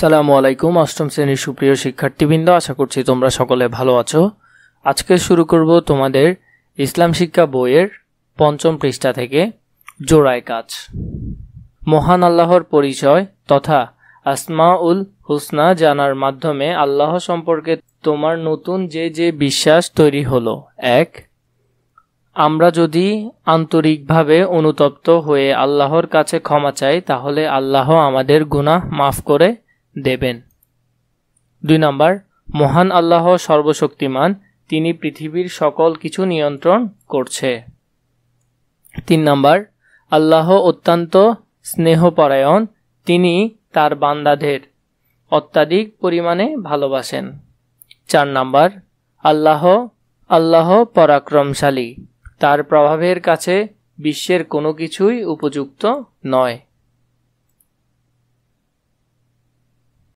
আসসালামু আলাইকুম। অষ্টম শ্রেণীর সুপ্রিয় শিক্ষার্থীবৃন্দ, আশা করছি তোমরা সকলে ভালো আছো। আজকে শুরু করব তোমাদের ইসলাম শিক্ষা বইয়ের ৫ম পৃষ্ঠা থেকে জোড়ায় কাজ। মহান আল্লাহর পরিচয় তথা আসমাউল হুসনা জানার মাধ্যমে আল্লাহ সম্পর্কে তোমার নতুন যে বিশ্বাস তৈরি হলো। ১. আমরা যদি আন্তরিকভাবে অনুতপ্ত হয়ে আল্লাহর কাছে ক্ষমা চাই, তাহলে আল্লাহ আমাদের গুনাহ মাফ করে দেবেন। ২ নম্বর, মহান আল্লাহ সর্বশক্তিমান, তিনি পৃথিবীর সকল কিছু নিয়ন্ত্রণ করছে। ৩ নম্বর, আল্লাহ অত্যন্ত স্নেহপরায়ণ, তিনি তার বান্দাদের অত্যাধিক পরিমাণে ভালোবাসেন। ৪ নম্বর, আল্লাহ পরাক্রমশালী, তার প্রভাবের কাছে বিশ্বের কোনো কিছুই উপযুক্ত নয়।